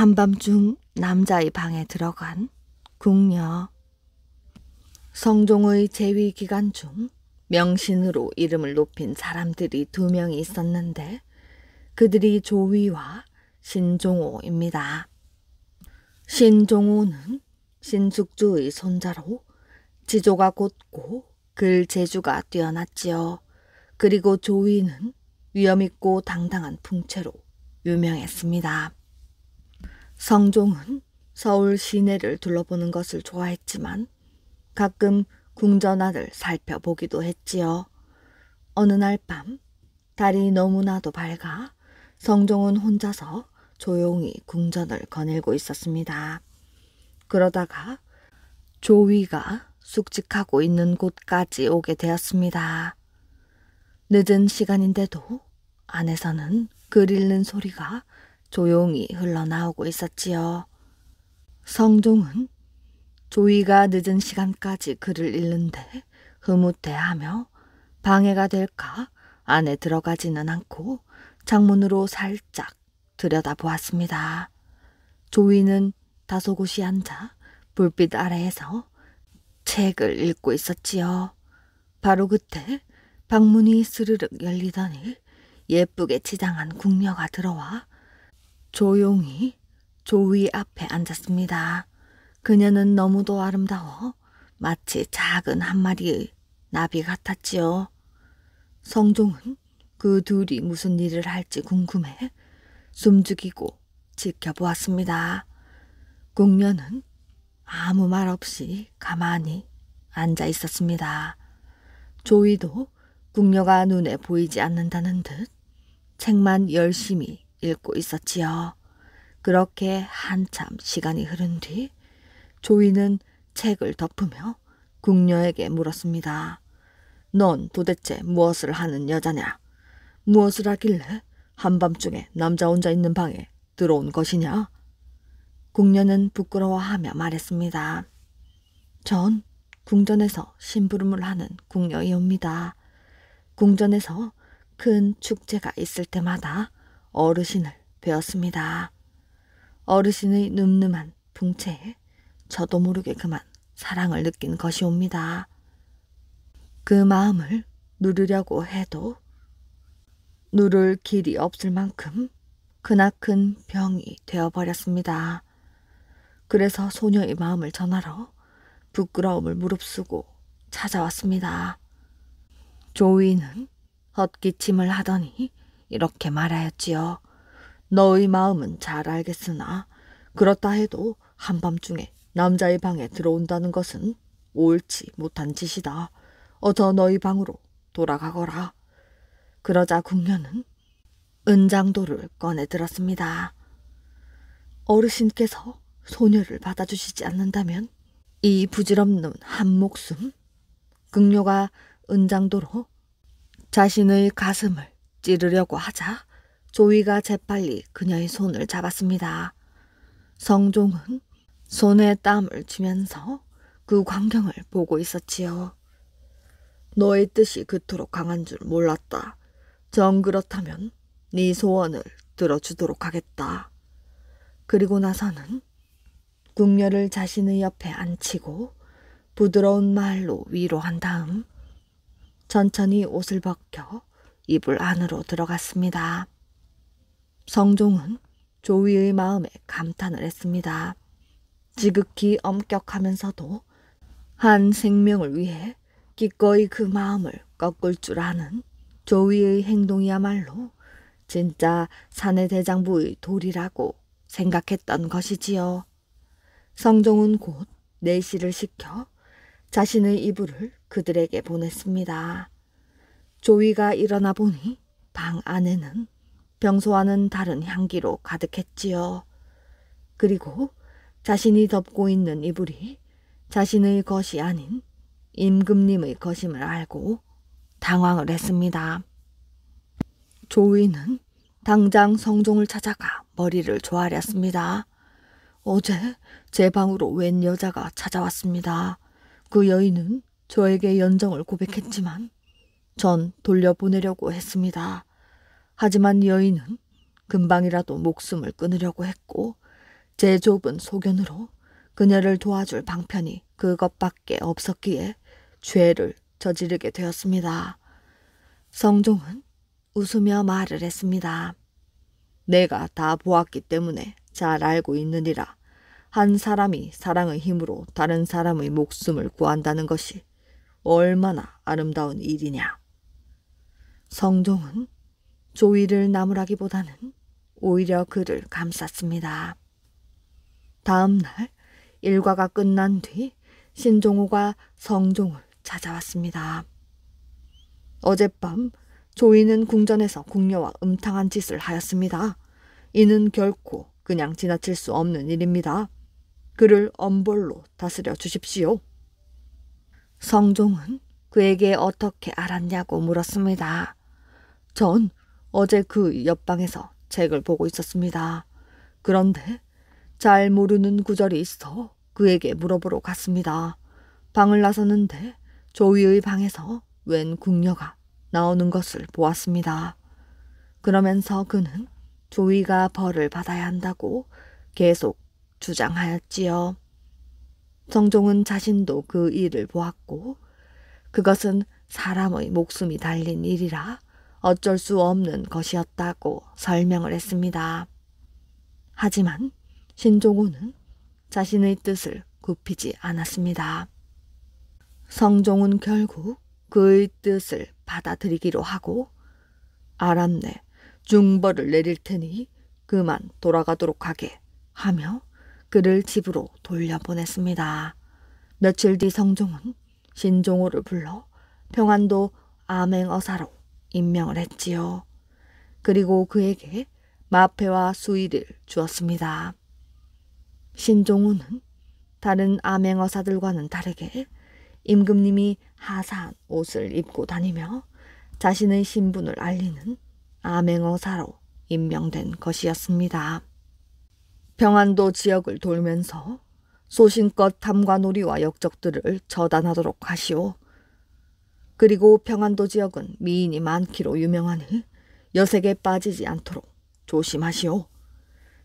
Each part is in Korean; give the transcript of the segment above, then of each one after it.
한밤중 남자의 방에 들어간 궁녀. 성종의 재위 기간 중 명신으로 이름을 높인 사람들이 2명이 있었는데 그들이 조위와 신종호입니다. 신종호는 신숙주의 손자로 지조가 곧고 글 재주가 뛰어났지요. 그리고 조위는 위엄있고 당당한 풍채로 유명했습니다. 성종은 서울 시내를 둘러보는 것을 좋아했지만 가끔 궁전안을 살펴보기도 했지요. 어느 날 밤 달이 너무나도 밝아 성종은 혼자서 조용히 궁전을 거닐고 있었습니다. 그러다가 조위가 숙직하고 있는 곳까지 오게 되었습니다. 늦은 시간인데도 안에서는 글 읽는 소리가 조용히 흘러나오고 있었지요. 성종은 조위가 늦은 시간까지 글을 읽는데 흐뭇해하며 방해가 될까 안에 들어가지는 않고 창문으로 살짝 들여다보았습니다. 조위는 다소곳이 앉아 불빛 아래에서 책을 읽고 있었지요. 바로 그때 방문이 스르륵 열리더니 예쁘게 치장한 궁녀가 들어와 조용히 조위 앞에 앉았습니다. 그녀는 너무도 아름다워 마치 작은 한 마리의 나비 같았지요. 성종은 그 둘이 무슨 일을 할지 궁금해 숨죽이고 지켜보았습니다. 궁녀는 아무 말 없이 가만히 앉아 있었습니다. 조위도 궁녀가 눈에 보이지 않는다는 듯 책만 열심히 읽고 있었지요. 그렇게 한참 시간이 흐른 뒤 조위는 책을 덮으며 궁녀에게 물었습니다. 넌 도대체 무엇을 하는 여자냐? 무엇을 하길래 한밤중에 남자 혼자 있는 방에 들어온 것이냐? 궁녀는 부끄러워하며 말했습니다. 전 궁전에서 심부름을 하는 궁녀이옵니다. 궁전에서 큰 축제가 있을 때마다 어르신을 뵈었습니다. 어르신의 늠름한 풍채에 저도 모르게 그만 사랑을 느낀 것이옵니다. 그 마음을 누르려고 해도 누를 길이 없을 만큼 크나큰 병이 되어버렸습니다. 그래서 소녀의 마음을 전하러 부끄러움을 무릅쓰고 찾아왔습니다. 조위는 헛기침을 하더니 이렇게 말하였지요. 너의 마음은 잘 알겠으나 그렇다 해도 한밤중에 남자의 방에 들어온다는 것은 옳지 못한 짓이다. 어서 너희 방으로 돌아가거라. 그러자 궁녀는 은장도를 꺼내 들었습니다. 어르신께서 소녀를 받아주시지 않는다면 이 부질없는 한 목숨. 궁녀가 은장도로 자신의 가슴을 찌르려고 하자 조위가 재빨리 그녀의 손을 잡았습니다. 성종은 손에 땀을 쥐면서 그 광경을 보고 있었지요. 너의 뜻이 그토록 강한 줄 몰랐다. 정 그렇다면 네 소원을 들어주도록 하겠다. 그리고 나서는 궁녀를 자신의 옆에 앉히고 부드러운 말로 위로한 다음 천천히 옷을 벗겨 이불 안으로 들어갔습니다. 성종은 조위의 마음에 감탄을 했습니다. 지극히 엄격하면서도 한 생명을 위해 기꺼이 그 마음을 꺾을 줄 아는 조위의 행동이야말로 진짜 사내 대장부의 도리라고 생각했던 것이지요. 성종은 곧 내시를 시켜 자신의 이불을 그들에게 보냈습니다. 조위가 일어나 보니 방 안에는 평소와는 다른 향기로 가득했지요. 그리고 자신이 덮고 있는 이불이 자신의 것이 아닌 임금님의 것임을 알고 당황을 했습니다. 조위는 당장 성종을 찾아가 머리를 조아렸습니다. 어제 제 방으로 웬 여자가 찾아왔습니다. 그 여인은 저에게 연정을 고백했지만 전 돌려보내려고 했습니다. 하지만 여인은 금방이라도 목숨을 끊으려고 했고 제 좁은 소견으로 그녀를 도와줄 방편이 그것밖에 없었기에 죄를 저지르게 되었습니다. 성종은 웃으며 말을 했습니다. 내가 다 보았기 때문에 잘 알고 있느니라. 한 사람이 사랑의 힘으로 다른 사람의 목숨을 구한다는 것이 얼마나 아름다운 일이냐. 성종은 조의를 나무라기보다는 오히려 그를 감쌌습니다. 다음 날 일과가 끝난 뒤 신종호가 성종을 찾아왔습니다. 어젯밤 조이는 궁전에서 궁녀와 음탕한 짓을 하였습니다. 이는 결코 그냥 지나칠 수 없는 일입니다. 그를 엄벌로 다스려 주십시오. 성종은 그에게 어떻게 알았냐고 물었습니다. 전 어제 그 옆방에서 책을 보고 있었습니다. 그런데 잘 모르는 구절이 있어 그에게 물어보러 갔습니다. 방을 나섰는데 조이의 방에서 웬 궁녀가 나오는 것을 보았습니다. 그러면서 그는 조이가 벌을 받아야 한다고 계속 주장하였지요. 성종은 자신도 그 일을 보았고 그것은 사람의 목숨이 달린 일이라 어쩔 수 없는 것이었다고 설명을 했습니다. 하지만 신종호는 자신의 뜻을 굽히지 않았습니다. 성종은 결국 그의 뜻을 받아들이기로 하고 알았네. 중벌을 내릴 테니 그만 돌아가도록 하게 하며 그를 집으로 돌려보냈습니다. 며칠 뒤 성종은 신종호를 불러 평안도 암행어사로 임명을 했지요. 그리고 그에게 마패와 수의를 주었습니다. 신종호는 다른 암행어사들과는 다르게 임금님이 하사한 옷을 입고 다니며 자신의 신분을 알리는 암행어사로 임명된 것이었습니다. 평안도 지역을 돌면서 소신껏 탐관오리와 역적들을 처단하도록 하시오. 그리고 평안도 지역은 미인이 많기로 유명하니 여색에 빠지지 않도록 조심하시오.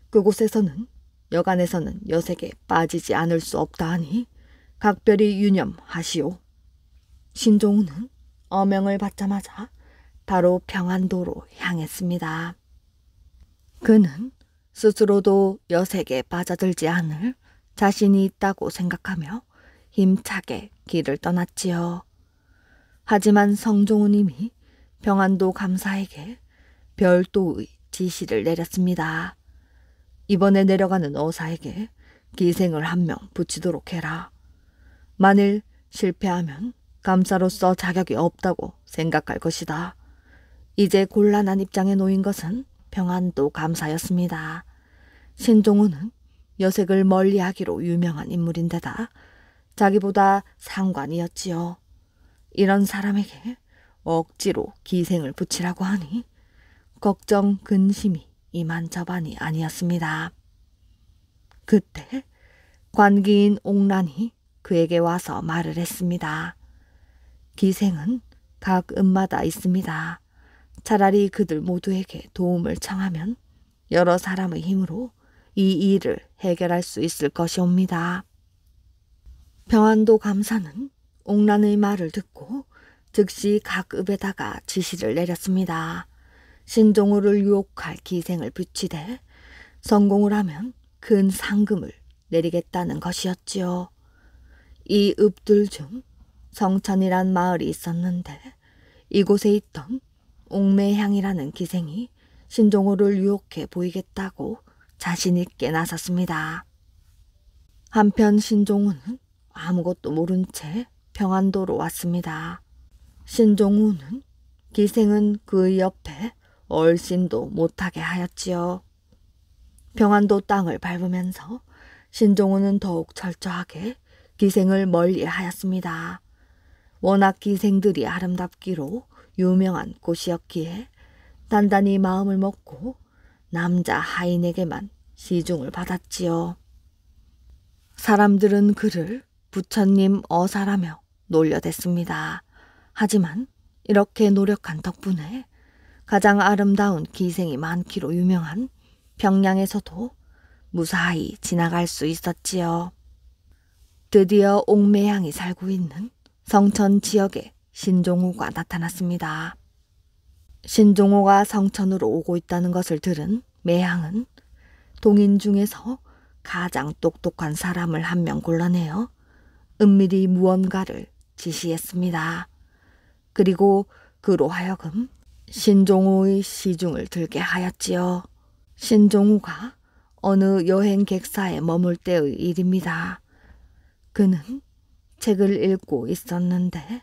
그곳에서는 여간에서는 여색에 빠지지 않을 수 없다 하니 각별히 유념하시오. 신종우는 어명을 받자마자 바로 평안도로 향했습니다. 그는 스스로도 여색에 빠져들지 않을 자신이 있다고 생각하며 힘차게 길을 떠났지요. 하지만 성종우님이 평안도 감사에게 별도의 지시를 내렸습니다. 이번에 내려가는 어사에게 기생을 한 명 붙이도록 해라. 만일 실패하면 감사로서 자격이 없다고 생각할 것이다. 이제 곤란한 입장에 놓인 것은 평안도 감사였습니다. 신종우는 여색을 멀리하기로 유명한 인물인데다 자기보다 상관이었지요. 이런 사람에게 억지로 기생을 붙이라고 하니 걱정 근심이 이만저만이 아니었습니다. 그때 관기인 옥란이 그에게 와서 말을 했습니다. 기생은 각 읍마다 있습니다. 차라리 그들 모두에게 도움을 청하면 여러 사람의 힘으로 이 일을 해결할 수 있을 것이옵니다. 평안도 감사는 옥란의 말을 듣고 즉시 각 읍에다가 지시를 내렸습니다. 신종우를 유혹할 기생을 붙이되 성공을 하면 큰 상금을 내리겠다는 것이었지요. 이 읍들 중 성천이란 마을이 있었는데 이곳에 있던 옥매향이라는 기생이 신종호를 유혹해 보이겠다고 자신 있게 나섰습니다. 한편 신종우는 아무것도 모른 채 평안도로 왔습니다. 신종우는 기생은 그의 옆에 얼씬도 못하게 하였지요. 평안도 땅을 밟으면서 신종우는 더욱 철저하게 기생을 멀리하였습니다. 워낙 기생들이 아름답기로 유명한 곳이었기에 단단히 마음을 먹고 남자 하인에게만 시중을 받았지요. 사람들은 그를 부처님 어사라며 놀려댔습니다. 하지만 이렇게 노력한 덕분에 가장 아름다운 기생이 많기로 유명한 평양에서도 무사히 지나갈 수 있었지요. 드디어 옥매양이 살고 있는 성천 지역에 신종호가 나타났습니다. 신종호가 성천으로 오고 있다는 것을 들은 매양은 동인 중에서 가장 똑똑한 사람을 한 명 골라내어 은밀히 무언가를 지시했습니다. 그리고 그로 하여금 신종호의 시중을 들게 하였지요. 신종호가 어느 여행 객사에 머물 때의 일입니다. 그는 책을 읽고 있었는데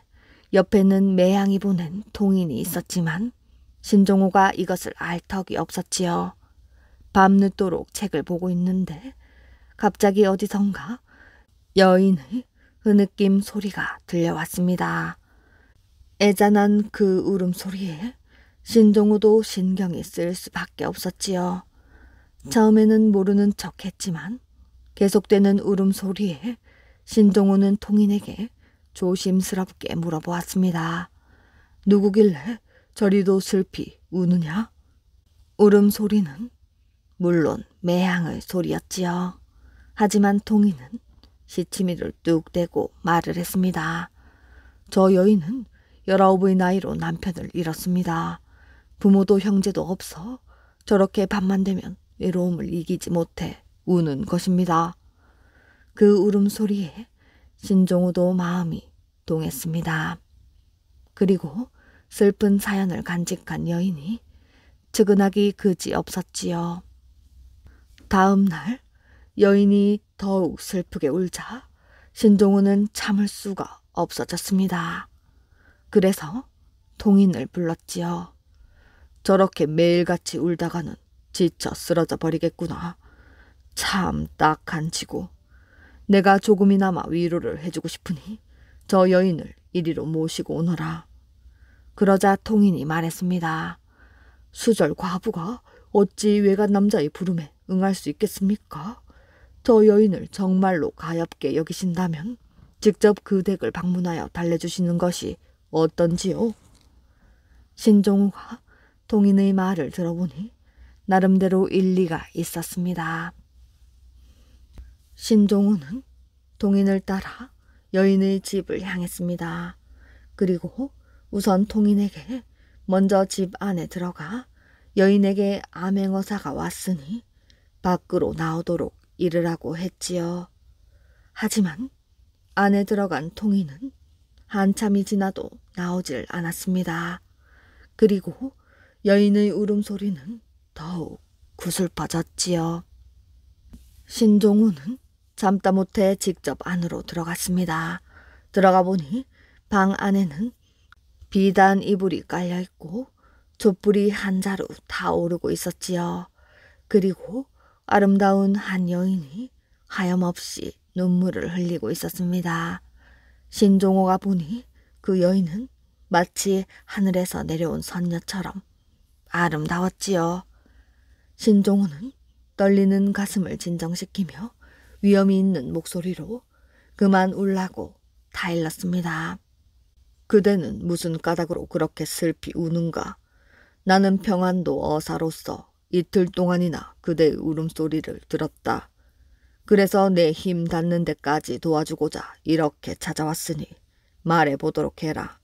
옆에는 매양이 보낸 통인이 있었지만 신종호가 이것을 알 턱이 없었지요. 밤늦도록 책을 보고 있는데 갑자기 어디선가 여인의 흐느낌 소리가 들려왔습니다. 애잔한 그 울음소리에 신종호도 신경이 쓸 수밖에 없었지요. 처음에는 모르는 척했지만 계속되는 울음소리에 신종호는 통인에게 조심스럽게 물어보았습니다. 누구길래 저리도 슬피 우느냐? 울음소리는 물론 매양의 소리였지요. 하지만 통인은 시치미를 뚝 떼고 말을 했습니다. 저 여인은 19의 나이로 남편을 잃었습니다. 부모도 형제도 없어 저렇게 밤만 되면 외로움을 이기지 못해 우는 것입니다. 그 울음소리에 신종호도 마음이 동했습니다. 그리고 슬픈 사연을 간직한 여인이 측은하기 그지 없었지요. 다음 날 여인이 더욱 슬프게 울자 신종호는 참을 수가 없어졌습니다. 그래서 통인을 불렀지요. 저렇게 매일같이 울다가는 지쳐 쓰러져 버리겠구나. 참 딱한 치고 내가 조금이나마 위로를 해주고 싶으니 저 여인을 이리로 모시고 오너라. 그러자 통인이 말했습니다. 수절 과부가 어찌 외간 남자의 부름에 응할 수 있겠습니까? 저 여인을 정말로 가엾게 여기신다면 직접 그 댁을 방문하여 달래주시는 것이 어떤지요? 신종호가 통인의 말을 들어보니 나름대로 일리가 있었습니다. 신종호는 통인을 따라 여인의 집을 향했습니다. 그리고 우선 통인에게 먼저 집 안에 들어가 여인에게 암행어사가 왔으니 밖으로 나오도록 이르라고 했지요. 하지만 안에 들어간 통인은 한참이 지나도 나오질 않았습니다. 그리고 여인의 울음소리는 더욱 구슬퍼졌지요. 신종호는 참다 못해 직접 안으로 들어갔습니다. 들어가 보니 방 안에는 비단 이불이 깔려있고 촛불이 한 자루 타오르고 있었지요. 그리고 아름다운 한 여인이 하염없이 눈물을 흘리고 있었습니다. 신종호가 보니 그 여인은 마치 하늘에서 내려온 선녀처럼 아름다웠지요. 신종호는 떨리는 가슴을 진정시키며 위험이 있는 목소리로 그만 울라고 타일렀습니다. 그대는 무슨 까닭으로 그렇게 슬피 우는가? 나는 평안도 어사로서 이틀 동안이나 그대의 울음소리를 들었다. 그래서 내 힘 닿는 데까지 도와주고자 이렇게 찾아왔으니 말해보도록 해라.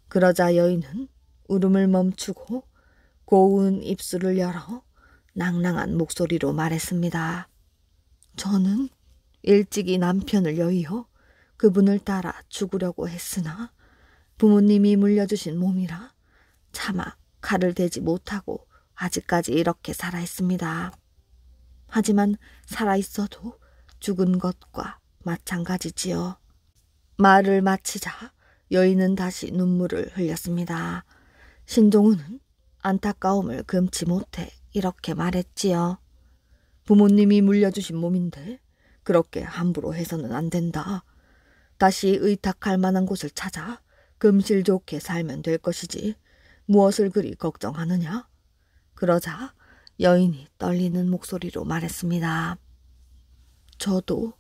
그러자 여인은 울음을 멈추고 고운 입술을 열어 낭낭한 목소리로 말했습니다. 저는 일찍이 남편을 여의어 그분을 따라 죽으려고 했으나 부모님이 물려주신 몸이라 차마 칼을 대지 못하고 아직까지 이렇게 살아있습니다. 하지만 살아있어도 죽은 것과 마찬가지지요. 말을 마치자 여인은 다시 눈물을 흘렸습니다. 신종호는 안타까움을 금치 못해 이렇게 말했지요. 부모님이 물려주신 몸인데 그렇게 함부로 해서는 안 된다. 다시 의탁할 만한 곳을 찾아 금실 좋게 살면 될 것이지 무엇을 그리 걱정하느냐? 그러자 여인이 떨리는 목소리로 말했습니다. 저도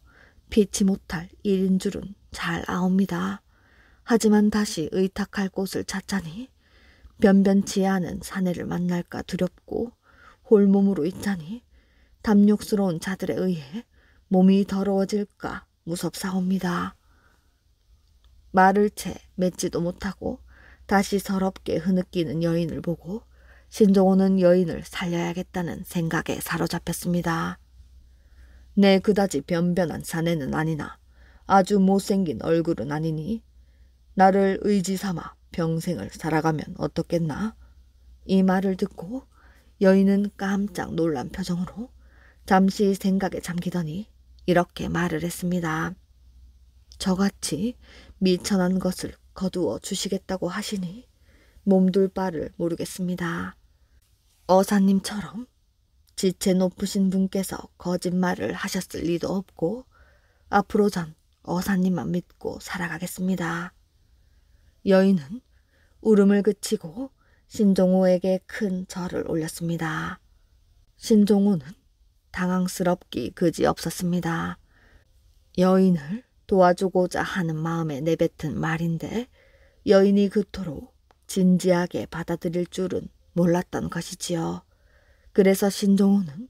피치 못할 일인 줄은 잘 아옵니다. 하지만 다시 의탁할 곳을 찾자니 변변치 않은 사내를 만날까 두렵고 홀몸으로 있자니 탐욕스러운 자들에 의해 몸이 더러워질까 무섭사옵니다. 말을 채 맺지도 못하고 다시 서럽게 흐느끼는 여인을 보고 신종호는 여인을 살려야겠다는 생각에 사로잡혔습니다. 내 그다지 변변한 사내는 아니나 아주 못생긴 얼굴은 아니니 나를 의지 삼아 평생을 살아가면 어떻겠나? 이 말을 듣고 여인은 깜짝 놀란 표정으로 잠시 생각에 잠기더니 이렇게 말을 했습니다. 저같이 미천한 것을 거두어 주시겠다고 하시니 몸둘 바를 모르겠습니다. 어사님처럼 지체 높으신 분께서 거짓말을 하셨을 리도 없고 앞으로 전 어사님만 믿고 살아가겠습니다. 여인은 울음을 그치고 신종호에게 큰 절을 올렸습니다. 신종호는 당황스럽기 그지없었습니다. 여인을 도와주고자 하는 마음에 내뱉은 말인데 여인이 그토록 진지하게 받아들일 줄은 몰랐던 것이지요. 그래서 신종호는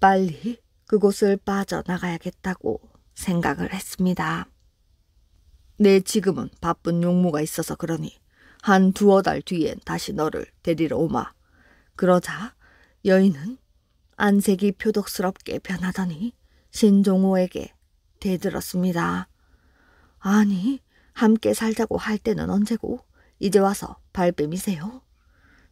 빨리 그곳을 빠져나가야겠다고 생각을 했습니다. 내 지금은 바쁜 용무가 있어서 그러니 한 두어 달 뒤엔 다시 너를 데리러 오마. 그러자 여인은 안색이 표독스럽게 변하더니 신종호에게 대들었습니다. 아니, 함께 살자고 할 때는 언제고 이제 와서 발뺌이세요?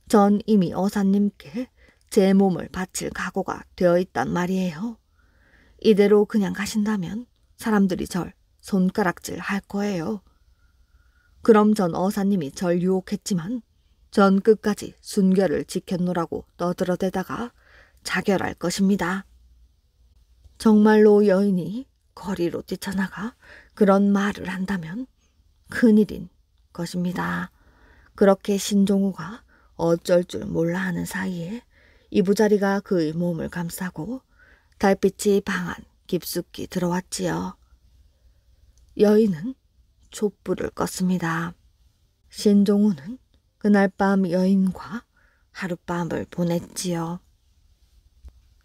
전 이미 어사님께 제 몸을 바칠 각오가 되어 있단 말이에요. 이대로 그냥 가신다면 사람들이 절 손가락질 할 거예요. 그럼 전 어사님이 절 유혹했지만 전 끝까지 순결을 지켰노라고 떠들어대다가 자결할 것입니다. 정말로 여인이 거리로 뛰쳐나가 그런 말을 한다면 큰일인 것입니다. 그렇게 신종호가 어쩔 줄 몰라 하는 사이에 이부자리가 그의 몸을 감싸고 달빛이 방 안 깊숙이 들어왔지요. 여인은 촛불을 껐습니다. 신종호는 그날 밤 여인과 하룻밤을 보냈지요.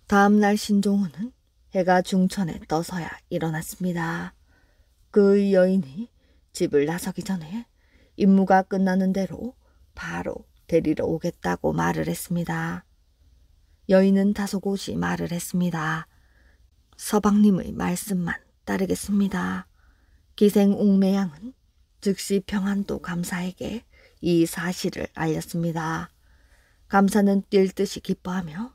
다음 날 신종호는 해가 중천에 떠서야 일어났습니다. 그의 여인이 집을 나서기 전에 임무가 끝나는 대로 바로 데리러 오겠다고 말을 했습니다. 여인은 다소곳이 말을 했습니다. 서방님의 말씀만 따르겠습니다. 기생 옥매양은 즉시 평안도 감사에게 이 사실을 알렸습니다. 감사는 뛸 듯이 기뻐하며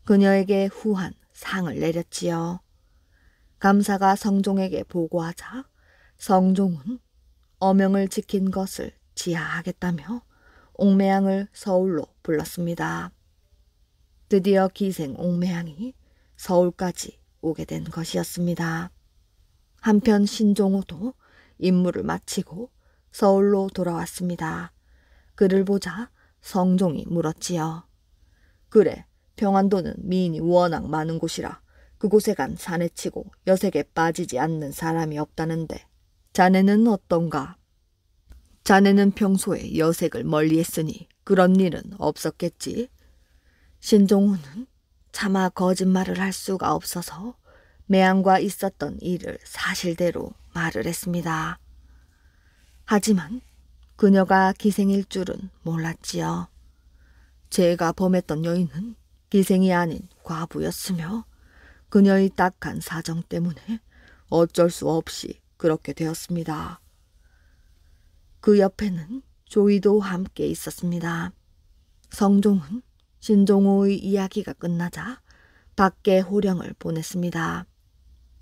그녀에게 후한 상을 내렸지요. 감사가 성종에게 보고하자 성종은 어명을 지킨 것을 지하하겠다며 옥매양을 서울로 불렀습니다. 드디어 기생 옥매양이 서울까지 오게 된 것이었습니다. 한편 신종호도 임무를 마치고 서울로 돌아왔습니다. 그를 보자 성종이 물었지요. 그래, 평안도는 미인이 워낙 많은 곳이라 그곳에 간 사내치고 여색에 빠지지 않는 사람이 없다는데 자네는 어떤가? 자네는 평소에 여색을 멀리했으니 그런 일은 없었겠지. 신종호는 차마 거짓말을 할 수가 없어서 매양과 있었던 일을 사실대로 말을 했습니다. 하지만 그녀가 기생일 줄은 몰랐지요. 제가 범했던 여인은 기생이 아닌 과부였으며 그녀의 딱한 사정 때문에 어쩔 수 없이 그렇게 되었습니다. 그 옆에는 조이도 함께 있었습니다. 성종은 신종호의 이야기가 끝나자 밖에 호령을 보냈습니다.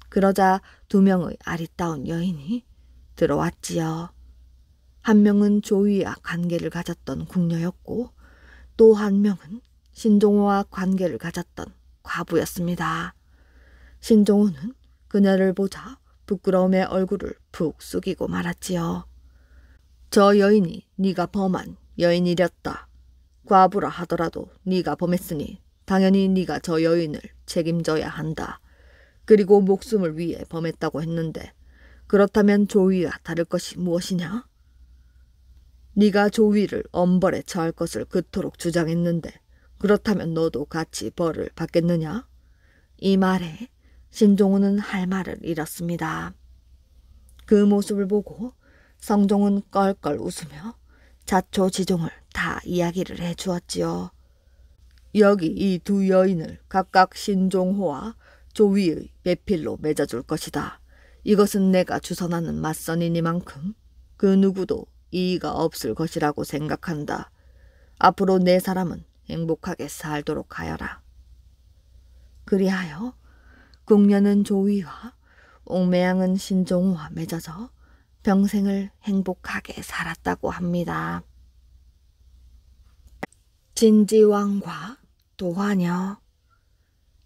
그러자 2명의 아리따운 여인이 들어왔지요. 한 명은 조이와 관계를 가졌던 궁녀였고 또 한 명은 신종호와 관계를 가졌던 과부였습니다. 신종호는 그녀를 보자 부끄러움에 얼굴을 푹 숙이고 말았지요. 저 여인이 네가 범한 여인이렸다. 과부라 하더라도 네가 범했으니 당연히 네가 저 여인을 책임져야 한다. 그리고 목숨을 위해 범했다고 했는데 그렇다면 조위와 다를 것이 무엇이냐? 네가 조위를 엄벌에 처할 것을 그토록 주장했는데 그렇다면 너도 같이 벌을 받겠느냐? 이 말에 신종우는 할 말을 잃었습니다. 그 모습을 보고 성종은 껄껄 웃으며 자초지종을 다 이야기를 해주었지요. 여기 이 두 여인을 각각 신종호와 조위의 배필로 맺어줄 것이다. 이것은 내가 주선하는 맞선이니만큼 그 누구도 이의가 없을 것이라고 생각한다. 앞으로 네 사람은 행복하게 살도록 하여라. 그리하여 궁녀는 조위와 옥매양은 신종호와 맺어져 평생을 행복하게 살았다고 합니다. 진지왕과 도화녀.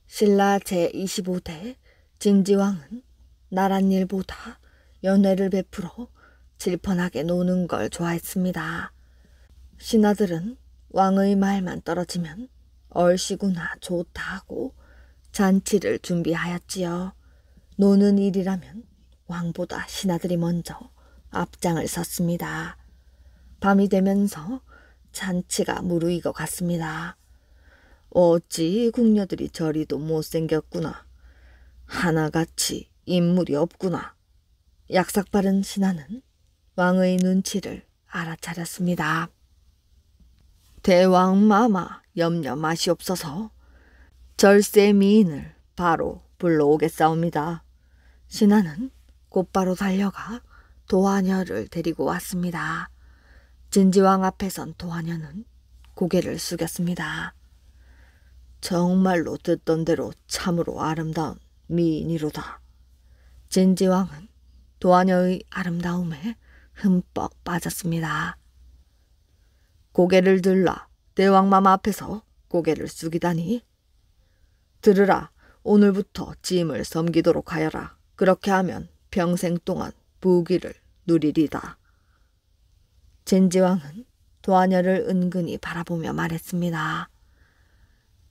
신라 제25대 진지왕은 나란 일보다 연회를 베풀어 질펀하게 노는 걸 좋아했습니다. 신하들은 왕의 말만 떨어지면 얼씨구나 좋다 하고 잔치를 준비하였지요. 노는 일이라면 왕보다 신하들이 먼저 앞장을 섰습니다. 밤이 되면서 잔치가 무르익어 갔습니다. 어찌 궁녀들이 저리도 못생겼구나. 하나같이 인물이 없구나. 약삭빠른 신하는 왕의 눈치를 알아차렸습니다. 대왕마마 염려 마시옵소서. 절세 미인을 바로 불러오겠사옵니다. 신하는 곧바로 달려가 도화녀를 데리고 왔습니다. 진지왕 앞에 선 도화녀는 고개를 숙였습니다. 정말로 듣던 대로 참으로 아름다운 미인이로다. 진지왕은 도화녀의 아름다움에 흠뻑 빠졌습니다. 고개를 들라 대왕마마 앞에서 고개를 숙이다니. 들으라. 오늘부터 짐을 섬기도록 하여라. 그렇게 하면 평생 동안 부귀를 누리리다. 진지왕은 도화녀를 은근히 바라보며 말했습니다.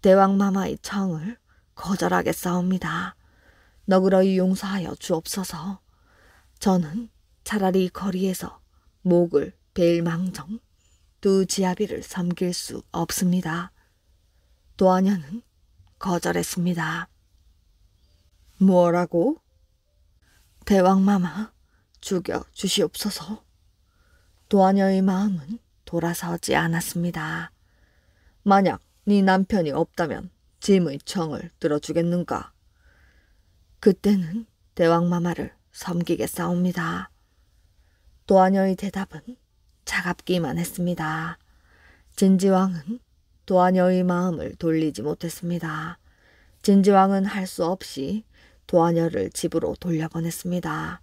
대왕마마의 청을 거절하겠사옵니다. 너그러이 용서하여 주옵소서. 저는 차라리 거리에서 목을 베일 망정 두 지아비를 섬길 수 없습니다. 도화녀는 거절했습니다. 뭐라고? 대왕마마 죽여 주시옵소서. 도화녀의 마음은 돌아서지 않았습니다. 만약 네 남편이 없다면 짐의 청을 들어주겠는가? 그때는 대왕마마를 섬기겠사옵니다. 도화녀의 대답은 차갑기만 했습니다. 진지왕은 도화녀의 마음을 돌리지 못했습니다. 진지왕은 할 수 없이 도화녀를 집으로 돌려보냈습니다.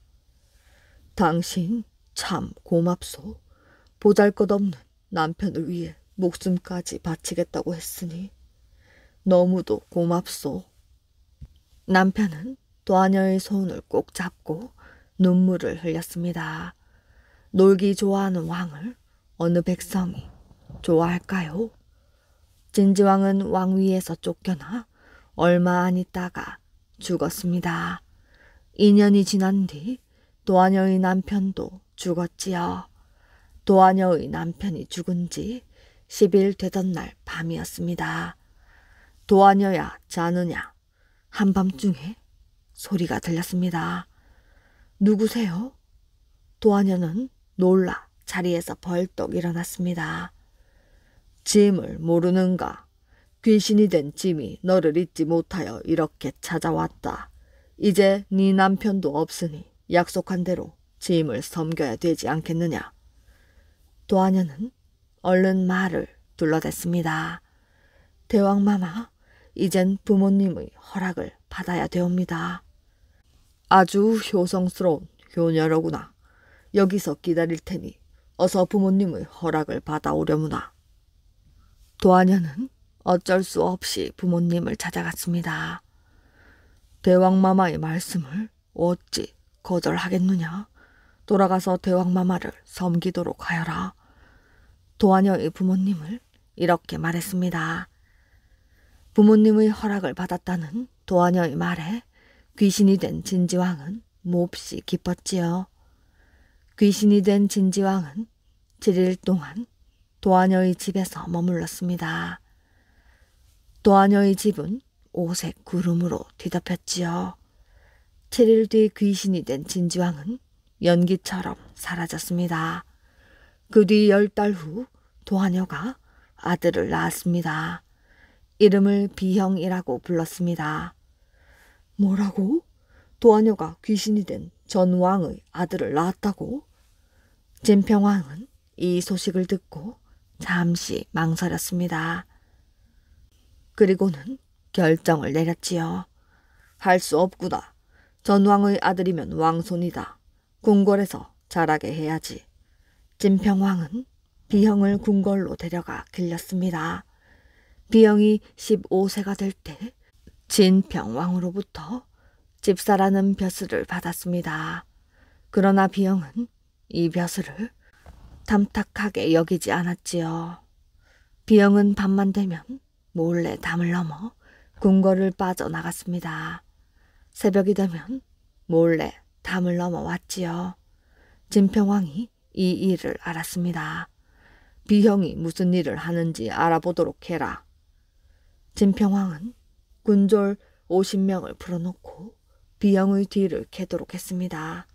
당신 참 고맙소. 보잘것없는 남편을 위해 목숨까지 바치겠다고 했으니 너무도 고맙소. 남편은 도화녀의 손을 꼭 잡고 눈물을 흘렸습니다. 놀기 좋아하는 왕을 어느 백성이 좋아할까요? 진지왕은 왕위에서 쫓겨나 얼마 안 있다가 죽었습니다. 2년이 지난 뒤 도화녀의 남편도 죽었지요. 도화녀의 남편이 죽은 지 10일 되던 날 밤이었습니다. 도화녀야 자느냐? 한밤중에 소리가 들렸습니다. 누구세요? 도화녀는 놀라 자리에서 벌떡 일어났습니다. 짐을 모르는가? 귀신이 된 짐이 너를 잊지 못하여 이렇게 찾아왔다. 이제 네 남편도 없으니 약속한 대로 짐을 섬겨야 되지 않겠느냐? 도화녀는 얼른 말을 둘러댔습니다. 대왕마마, 이젠 부모님의 허락을 받아야 되옵니다. 아주 효성스러운 효녀로구나. 여기서 기다릴 테니 어서 부모님의 허락을 받아오려무나. 도화녀는 어쩔 수 없이 부모님을 찾아갔습니다. 대왕마마의 말씀을 어찌 거절하겠느냐. 돌아가서 대왕마마를 섬기도록 하여라. 도화녀의 부모님을 이렇게 말했습니다. 부모님의 허락을 받았다는 도화녀의 말에 귀신이 된 진지왕은 몹시 기뻤지요. 귀신이 된 진지왕은 7일 동안 도화녀의 집에서 머물렀습니다. 도화녀의 집은 오색 구름으로 뒤덮였지요. 7일 뒤 귀신이 된 진지왕은 연기처럼 사라졌습니다. 그 뒤 10달 후 도하녀가 아들을 낳았습니다. 이름을 비형이라고 불렀습니다. 뭐라고? 도하녀가 귀신이 된 전왕의 아들을 낳았다고? 진평왕은 이 소식을 듣고 잠시 망설였습니다. 그리고는 결정을 내렸지요. 할 수 없구나. 전왕의 아들이면 왕손이다. 궁궐에서 자라게 해야지. 진평왕은 비형을 궁궐로 데려가 길렀습니다. 비형이 15세가 될 때 진평왕으로부터 집사라는 벼슬을 받았습니다. 그러나 비형은 이 벼슬을 탐탁하게 여기지 않았지요. 비형은 밤만 되면 몰래 담을 넘어 궁궐을 빠져나갔습니다. 새벽이 되면 몰래 담을 넘어왔지요. 진평왕이 이 일을 알았습니다. 비형이 무슨 일을 하는지 알아보도록 해라. 진평왕은 군졸 50명을 풀어놓고 비형의 뒤를 캐도록 했습니다.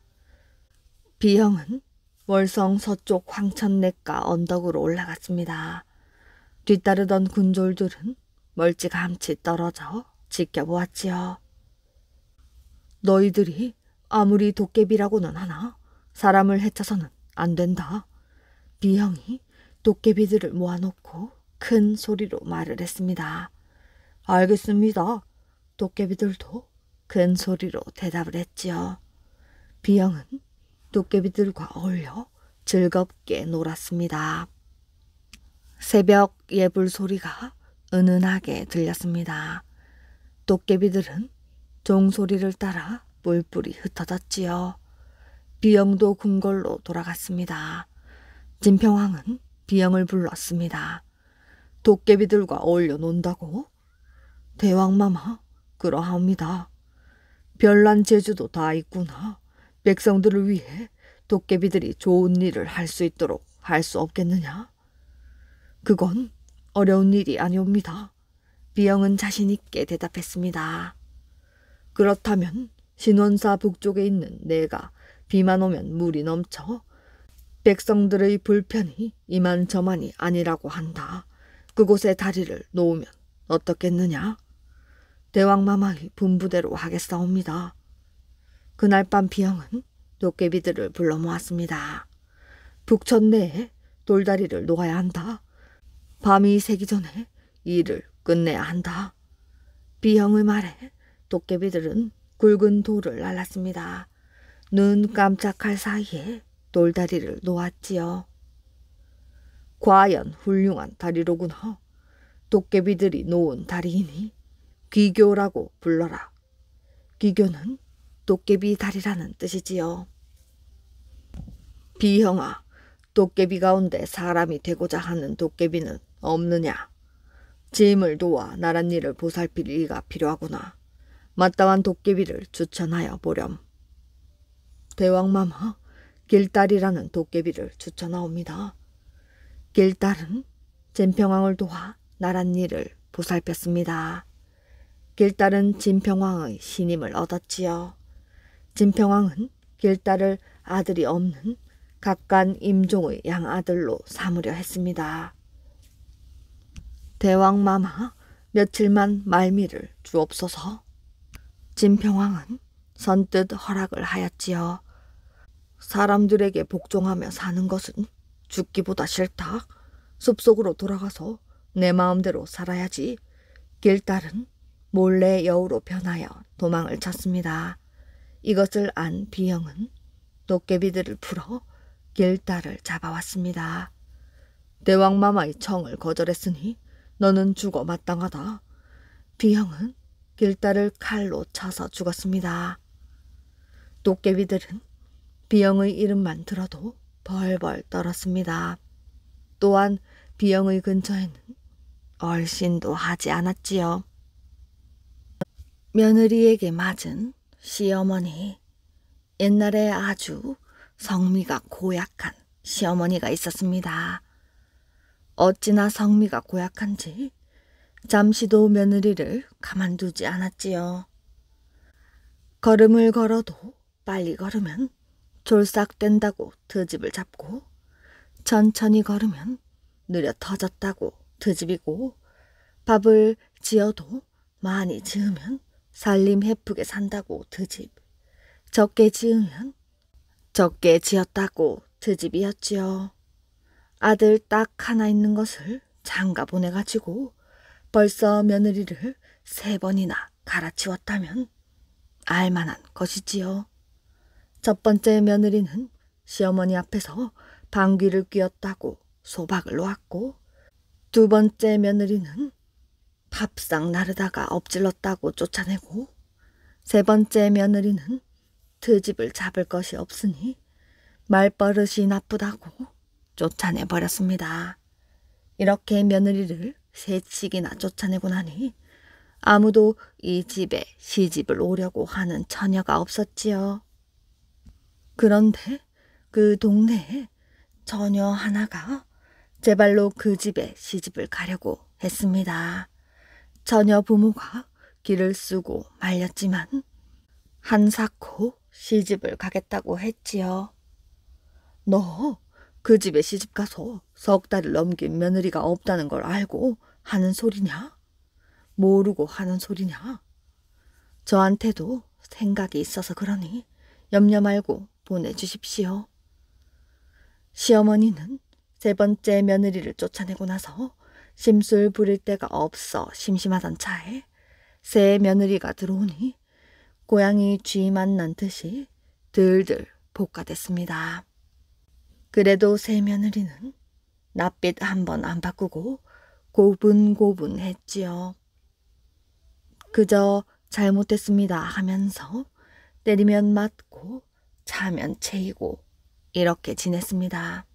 비형은 월성 서쪽 황천냇가 언덕으로 올라갔습니다. 뒤따르던 군졸들은 멀찌감치 떨어져 지켜보았지요. 너희들이 아무리 도깨비라고는 하나 사람을 해쳐서는 안 된다. 비형이 도깨비들을 모아놓고 큰 소리로 말을 했습니다. 알겠습니다. 도깨비들도 큰 소리로 대답을 했지요. 비형은 도깨비들과 어울려 즐겁게 놀았습니다. 새벽 예불 소리가 은은하게 들렸습니다. 도깨비들은 종소리를 따라 뿔뿔이 흩어졌지요. 비형도 궁궐로 돌아갔습니다. 진평왕은 비형을 불렀습니다. 도깨비들과 어울려 논다고? 대왕마마, 그러하옵니다. 별난 재주도 다 있구나. 백성들을 위해 도깨비들이 좋은 일을 할 수 있도록 할 수 없겠느냐? 그건 어려운 일이 아니옵니다. 비형은 자신 있게 대답했습니다. 그렇다면 신원사 북쪽에 있는 내가 비만 오면 물이 넘쳐 백성들의 불편이 이만저만이 아니라고 한다. 그곳에 다리를 놓으면 어떻겠느냐? 대왕마마의 분부대로 하겠사옵니다. 그날 밤 비형은 도깨비들을 불러 모았습니다. 북천 내에 돌다리를 놓아야 한다. 밤이 새기 전에 일을 끝내야 한다. 비형의 말에 도깨비들은 굵은 돌을 날랐습니다. 눈 깜짝할 사이에 돌다리를 놓았지요. 과연 훌륭한 다리로구나. 도깨비들이 놓은 다리이니 귀교라고 불러라. 귀교는 도깨비 다리라는 뜻이지요. 비형아, 도깨비 가운데 사람이 되고자 하는 도깨비는 없느냐? 짐을 도와 나란 일을 보살필 이가 필요하구나. 마땅한 도깨비를 추천하여 보렴. 대왕마마, 길달이라는 도깨비를 추천하옵니다. 길달은 진평왕을 도와 나란 일을 보살폈습니다. 길달은 진평왕의 신임을 얻었지요. 진평왕은 길달을 아들이 없는 각간 임종의 양아들로 삼으려 했습니다. 대왕마마, 며칠만 말미를 주옵소서. 진평왕은 선뜻 허락을 하였지요. 사람들에게 복종하며 사는 것은 죽기보다 싫다. 숲속으로 돌아가서 내 마음대로 살아야지. 길달은 몰래 여우로 변하여 도망을 쳤습니다. 이것을 안 비형은 도깨비들을 풀어 길달을 잡아왔습니다. 대왕마마의 청을 거절했으니 너는 죽어 마땅하다. 비형은 길달을 칼로 쳐서 죽었습니다. 도깨비들은 비형의 이름만 들어도 벌벌 떨었습니다. 또한 비형의 근처에는 얼씬도 하지 않았지요. 며느리에게 맞은 시어머니. 옛날에 아주 성미가 고약한 시어머니가 있었습니다. 어찌나 성미가 고약한지 잠시도 며느리를 가만두지 않았지요. 걸음을 걸어도 빨리 걸으면 졸싹된다고 트집을 잡고, 천천히 걸으면 느려 터졌다고 트집이고, 밥을 지어도 많이 지으면 살림 해프게 산다고 트집, 적게 지으면 적게 지었다고 트집이었지요. 아들 딱 하나 있는 것을 장가 보내가지고 벌써 며느리를 3번이나 갈아치웠다면 알만한 것이지요. 첫 번째 며느리는 시어머니 앞에서 방귀를 뀌었다고 소박을 놓았고, 두 번째 며느리는 밥상 나르다가 엎질렀다고 쫓아내고, 세 번째 며느리는 트집을 잡을 것이 없으니 말버릇이 나쁘다고 쫓아내버렸습니다. 이렇게 며느리를 3씩이나 쫓아내고 나니 아무도 이 집에 시집을 오려고 하는 처녀가 없었지요. 그런데 그 동네에 처녀 하나가 제발로 그 집에 시집을 가려고 했습니다. 처녀 부모가 길을 쓰고 말렸지만 한사코 시집을 가겠다고 했지요. 너 그 집에 시집가서 3달을 넘긴 며느리가 없다는 걸 알고 하는 소리냐? 모르고 하는 소리냐? 저한테도 생각이 있어서 그러니 염려 말고 보내주십시오. 시어머니는 3번째 며느리를 쫓아내고 나서 심술 부릴 데가 없어 심심하던 차에 새 며느리가 들어오니 고양이 쥐 만난 듯이 들들 볶아댔습니다. 그래도 새 며느리는 낯빛 한 번 안 바꾸고 고분고분했지요. 그저 잘못했습니다 하면서 때리면 맞고 차면 채이고 이렇게 지냈습니다.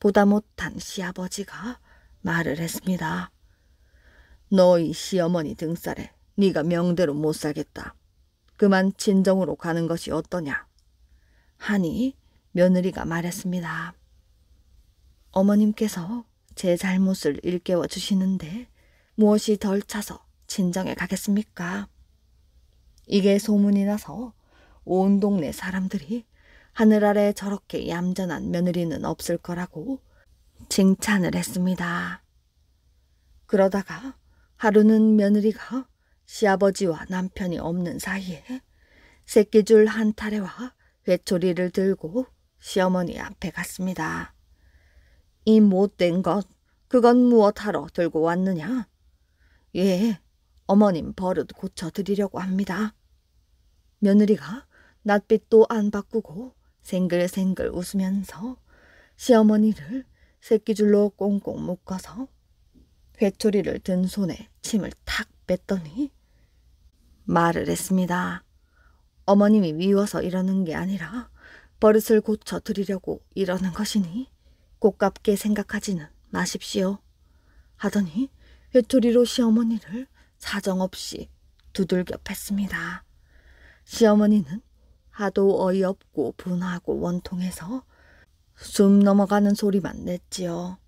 보다 못한 시아버지가 말을 했습니다. 너희 시어머니 등살에 네가 명대로 못 살겠다. 그만 친정으로 가는 것이 어떠냐 하니 며느리가 말했습니다. 어머님께서 제 잘못을 일깨워 주시는데 무엇이 덜 차서 친정에 가겠습니까? 이게 소문이 나서 온 동네 사람들이 하늘 아래 저렇게 얌전한 며느리는 없을 거라고 칭찬을 했습니다. 그러다가 하루는 며느리가 시아버지와 남편이 없는 사이에 새끼줄 한 타래와 회초리를 들고 시어머니 앞에 갔습니다. 이 못된 것, 그건 무엇하러 들고 왔느냐? 예, 어머님 버릇 고쳐드리려고 합니다. 며느리가 낯빛도 안 바꾸고 생글생글 웃으면서 시어머니를 새끼줄로 꽁꽁 묶어서 회초리를 든 손에 침을 탁 뺐더니 말을 했습니다. 어머님이 미워서 이러는 게 아니라 버릇을 고쳐드리려고 이러는 것이니 고깝게 생각하지는 마십시오. 하더니 회초리로 시어머니를 사정없이 두들겨 팼습니다. 시어머니는 하도 어이없고 분하고 원통해서 숨 넘어가는 소리만 냈지요.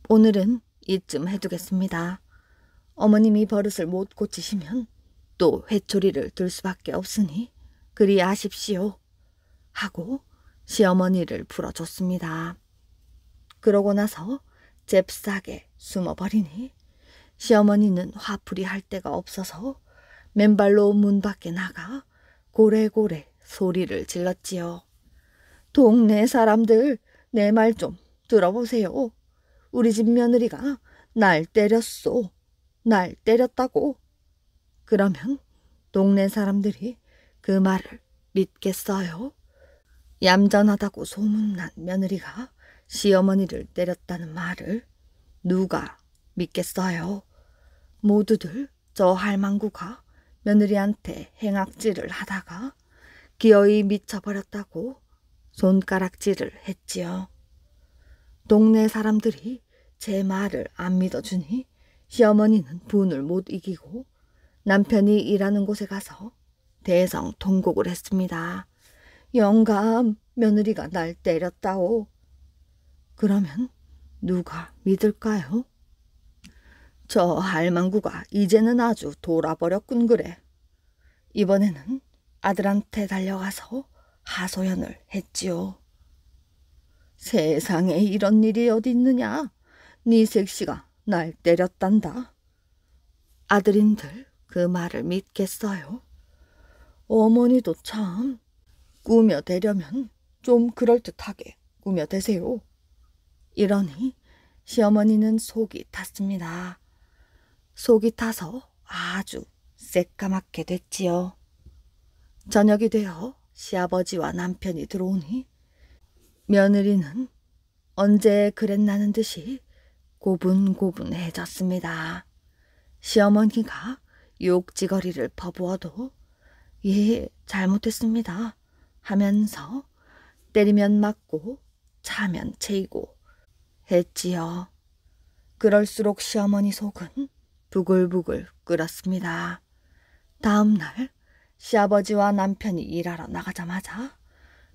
오늘은 이쯤 해두겠습니다. 어머님이 버릇을 못 고치시면 또 회초리를 들 수밖에 없으니 그리 아십시오. 하고 시어머니를 풀어줬습니다. 그러고 나서 잽싸게 숨어버리니 시어머니는 화풀이 할 데가 없어서 맨발로 문 밖에 나가 고래고래 소리를 질렀지요. 동네 사람들 내 말 좀 들어보세요. 우리 집 며느리가 날 때렸소. 날 때렸다고. 그러면 동네 사람들이 그 말을 믿겠어요? 얌전하다고 소문난 며느리가 시어머니를 때렸다는 말을 누가 믿겠어요? 모두들 저 할망구가 며느리한테 행악질을 하다가 기어이 미쳐버렸다고 손가락질을 했지요. 동네 사람들이 제 말을 안 믿어주니 시어머니는 분을 못 이기고 남편이 일하는 곳에 가서 대성통곡을 했습니다. 영감, 며느리가 날 때렸다오. 그러면 누가 믿을까요? 저 할망구가 이제는 아주 돌아버렸군 그래. 이번에는 아들한테 달려가서 하소연을 했지요. 세상에 이런 일이 어디 있느냐. 네 색시가 날 때렸단다. 아들인들 그 말을 믿겠어요? 어머니도 참 꾸며대려면 좀 그럴듯하게 꾸며대세요. 이러니 시어머니는 속이 탔습니다. 속이 타서 아주 새까맣게 됐지요. 저녁이 되어 시아버지와 남편이 들어오니 며느리는 언제 그랬나는 듯이 고분고분해졌습니다. 시어머니가 욕지거리를 퍼부어도 예, 잘못했습니다 하면서 때리면 맞고 차면 채이고 했지요. 그럴수록 시어머니 속은 부글부글 끓었습니다. 다음 날 시아버지와 남편이 일하러 나가자마자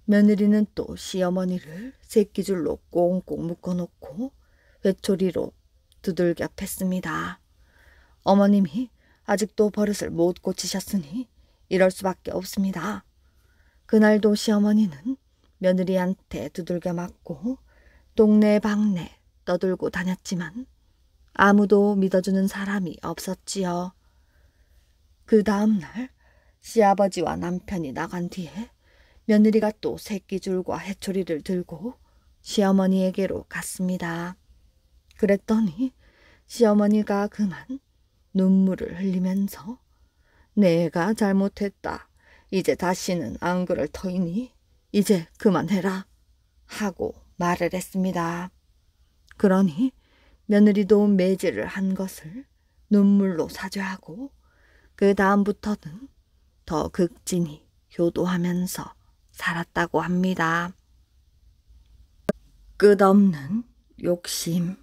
며느리는 또 시어머니를 새끼줄로 꽁꽁 묶어놓고 회초리로 두들겨 팼습니다. 어머님이 아직도 버릇을 못 고치셨으니 이럴 수밖에 없습니다. 그날도 시어머니는 며느리한테 두들겨 맞고 동네 방네 떠들고 다녔지만 아무도 믿어주는 사람이 없었지요. 그 다음 날 시아버지와 남편이 나간 뒤에 며느리가 또 새끼줄과 해초리를 들고 시어머니에게로 갔습니다. 그랬더니 시어머니가 그만 눈물을 흘리면서 내가 잘못했다. 이제 다시는 안 그럴 터이니 이제 그만해라 하고 말을 했습니다. 그러니 며느리도 매질을 한 것을 눈물로 사죄하고 그 다음부터는 더 극진히 효도하면서 살았다고 합니다. 끝없는 욕심.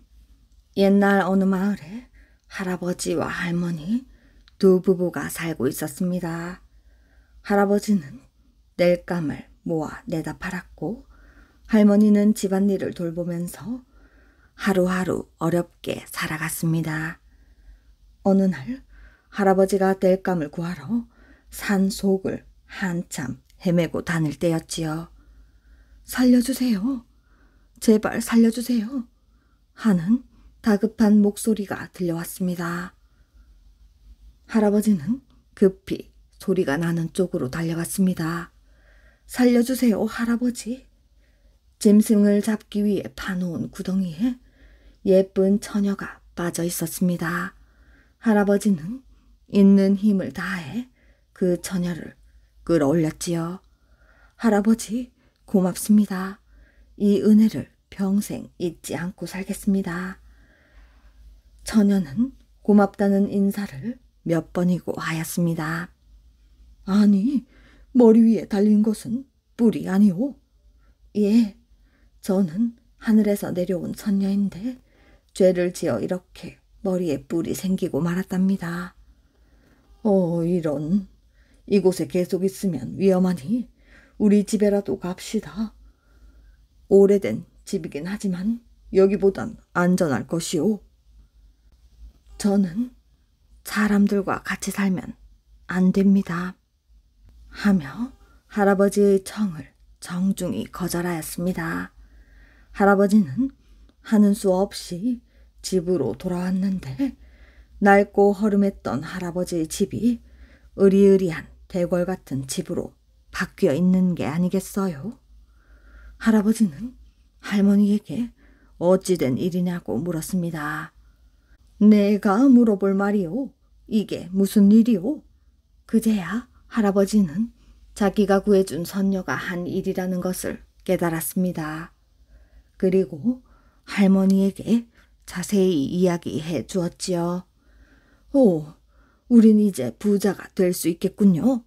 옛날 어느 마을에 할아버지와 할머니 두 부부가 살고 있었습니다. 할아버지는 땔감을 모아 내다 팔았고 할머니는 집안일을 돌보면서 하루하루 어렵게 살아갔습니다. 어느 날 할아버지가 땔감을 구하러 산 속을 한참 헤매고 다닐 때였지요. 살려주세요. 제발 살려주세요. 하는 다급한 목소리가 들려왔습니다. 할아버지는 급히 소리가 나는 쪽으로 달려갔습니다. 살려주세요, 할아버지. 짐승을 잡기 위해 파놓은 구덩이에 예쁜 처녀가 빠져 있었습니다. 할아버지는 있는 힘을 다해 그 처녀를 끌어올렸지요. 할아버지, 고맙습니다. 이 은혜를 평생 잊지 않고 살겠습니다. 처녀는 고맙다는 인사를 몇 번이고 하였습니다. 아니, 머리 위에 달린 것은 뿔이 아니오. 예, 저는 하늘에서 내려온 선녀인데 죄를 지어 이렇게 머리에 뿔이 생기고 말았답니다. 이런. 이곳에 계속 있으면 위험하니 우리 집에라도 갑시다. 오래된 집이긴 하지만 여기보단 안전할 것이오. 저는 사람들과 같이 살면 안 됩니다. 하며 할아버지의 청을 정중히 거절하였습니다. 할아버지는 하는 수 없이 집으로 돌아왔는데 낡고 허름했던 할아버지의 집이 으리으리한 대궐 같은 집으로 바뀌어 있는 게 아니겠어요? 할아버지는 할머니에게 어찌된 일이냐고 물었습니다. 내가 물어볼 말이오. 이게 무슨 일이오? 그제야 할아버지는 자기가 구해준 선녀가 한 일이라는 것을 깨달았습니다. 그리고 할머니에게 자세히 이야기해 주었지요. 오, 우린 이제 부자가 될 수 있겠군요.